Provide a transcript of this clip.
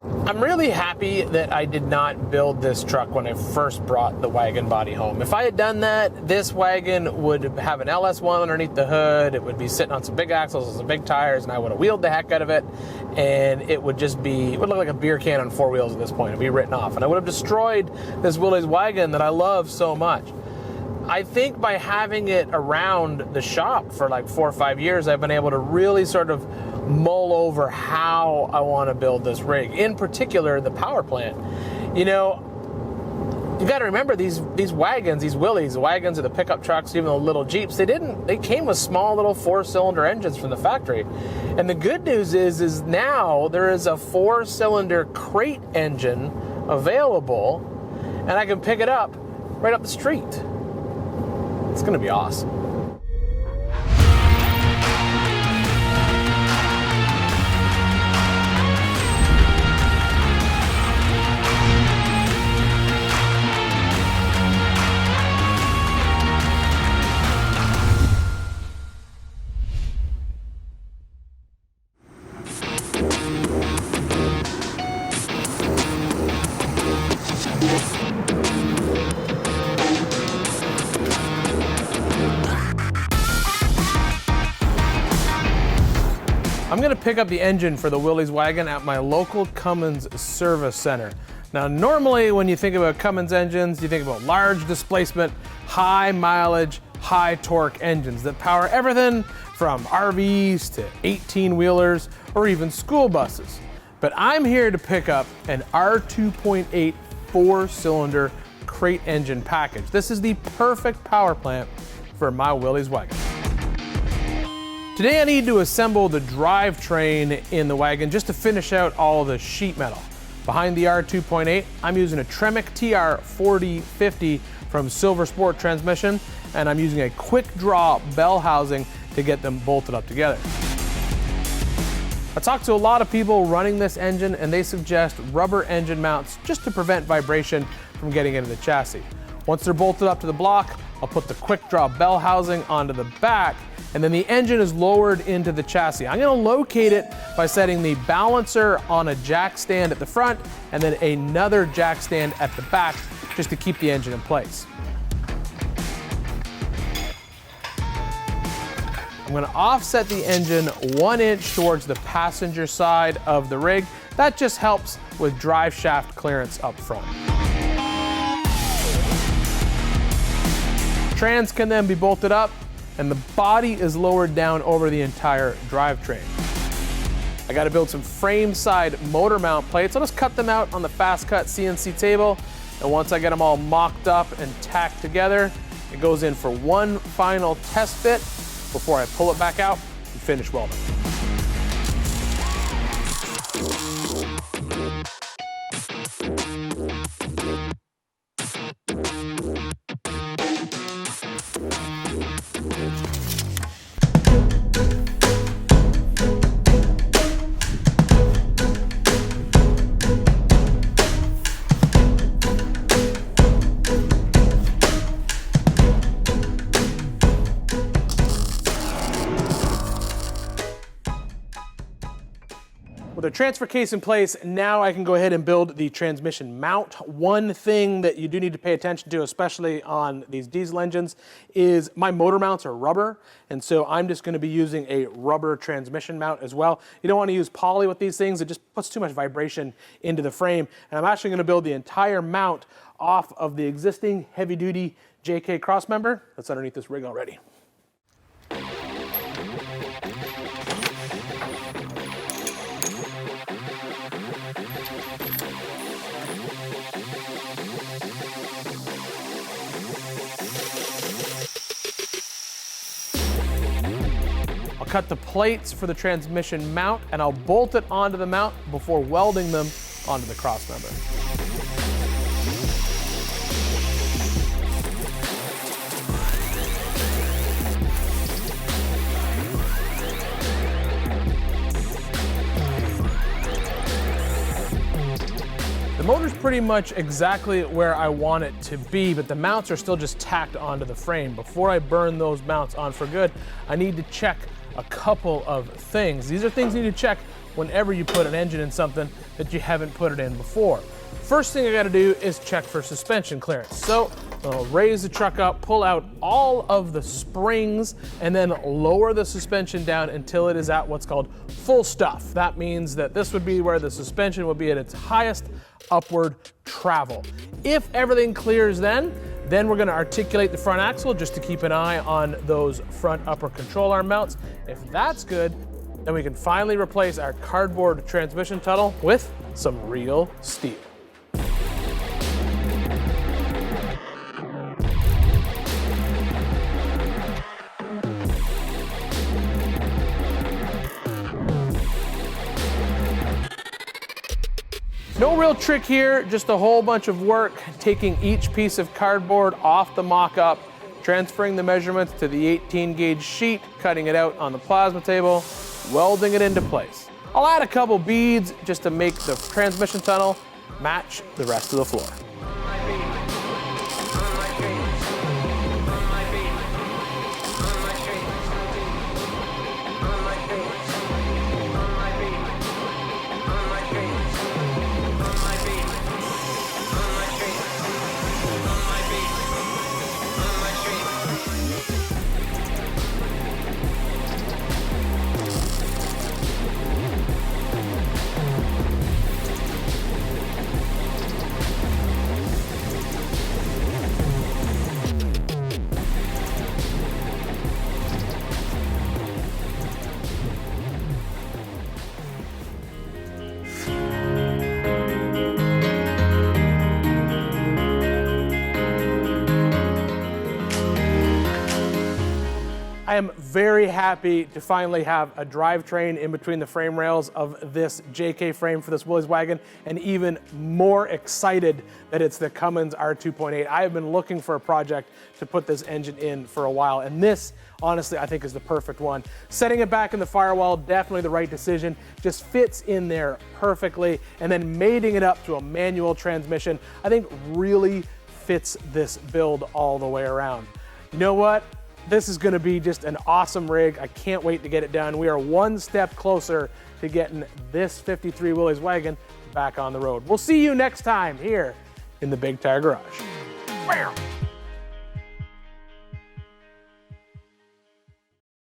I'm really happy that I did not build this truck when I first brought the wagon body home. If I had done that, this wagon would have an LS1 underneath the hood, it would be sitting on some big axles and some big tires, and I would have wheeled the heck out of it, and it would just be, it would look like a beer can on four wheels at this point. It'd be written off, and I would have destroyed this Willys wagon that I love so much. I think by having it around the shop for like 4 or 5 years, I've been able to really sort of mull over how I want to build this rig. In particular, the power plant. You know, you got to remember these wagons, these Willys, the wagons or the pickup trucks, even the little Jeeps, they came with small little 4-cylinder engines from the factory. And the good news is now there is a 4-cylinder crate engine available, and I can pick it up right up the street. It's going to be awesome. I'm going to pick up the engine for the Willys wagon at my local Cummins service center. Now, normally when you think about Cummins engines, you think about large displacement, high mileage, high torque engines that power everything from RVs to 18-wheelers or even school buses. But I'm here to pick up an R2.8 4-cylinder crate engine package. This is the perfect power plant for my Willys wagon. Today I need to assemble the drivetrain in the wagon just to finish out all the sheet metal. Behind the R2.8, I'm using a Tremec TR4050 from Silver Sport Transmission, and I'm using a quick draw bell housing to get them bolted up together. I talked to a lot of people running this engine, and they suggest rubber engine mounts just to prevent vibration from getting into the chassis. Once they're bolted up to the block, I'll put the quick draw bell housing onto the back, and then the engine is lowered into the chassis. I'm going to locate it by setting the balancer on a jack stand at the front and then another jack stand at the back just to keep the engine in place. I'm going to offset the engine 1 inch towards the passenger side of the rig. That just helps with drive shaft clearance up front. Trans can then be bolted up, and the body is lowered down over the entire drivetrain. I got to build some frame side motor mount plates. I'll just cut them out on the fast cut CNC table, and once I get them all mocked up and tacked together, it goes in for one final test fit before I pull it back out and finish welding. With the transfer case in place, now I can go ahead and build the transmission mount. One thing that you do need to pay attention to, especially on these diesel engines, is my motor mounts are rubber, and so I'm just going to be using a rubber transmission mount as well. You don't want to use poly with these things, it just puts too much vibration into the frame, and I'm actually going to build the entire mount off of the existing heavy-duty JK crossmember that's underneath this rig already. Cut the plates for the transmission mount, and I'll bolt it onto the mount before welding them onto the crossmember. The motor's pretty much exactly where I want it to be, but the mounts are still just tacked onto the frame. Before I burn those mounts on for good, I need to check a couple of things. These are things you need to check whenever you put an engine in something that you haven't put it in before. First thing I gotta do is check for suspension clearance. So I'll raise the truck up, pull out all of the springs, and then lower the suspension down until it is at what's called full stuff. That means that this would be where the suspension would be at its highest upward travel. If everything clears then we're gonna articulate the front axle just to keep an eye on those front upper control arm mounts. If that's good, then we can finally replace our cardboard transmission tunnel with some real steel. No real trick here, just a whole bunch of work, taking each piece of cardboard off the mock-up, transferring the measurements to the 18 gauge sheet, cutting it out on the plasma table, welding it into place. I'll add a couple beads just to make the transmission tunnel match the rest of the floor. I am very happy to finally have a drivetrain in between the frame rails of this JK frame for this Willys wagon, and even more excited that it's the Cummins R2.8. I have been looking for a project to put this engine in for a while, and this, honestly, I think is the perfect one. Setting it back in the firewall, definitely the right decision. Just fits in there perfectly, and then mating it up to a manual transmission, I think really fits this build all the way around. You know what? This is gonna be just an awesome rig. I can't wait to get it done. We are one step closer to getting this 53 Willys wagon back on the road. We'll see you next time here in the Big Tire Garage. Bam!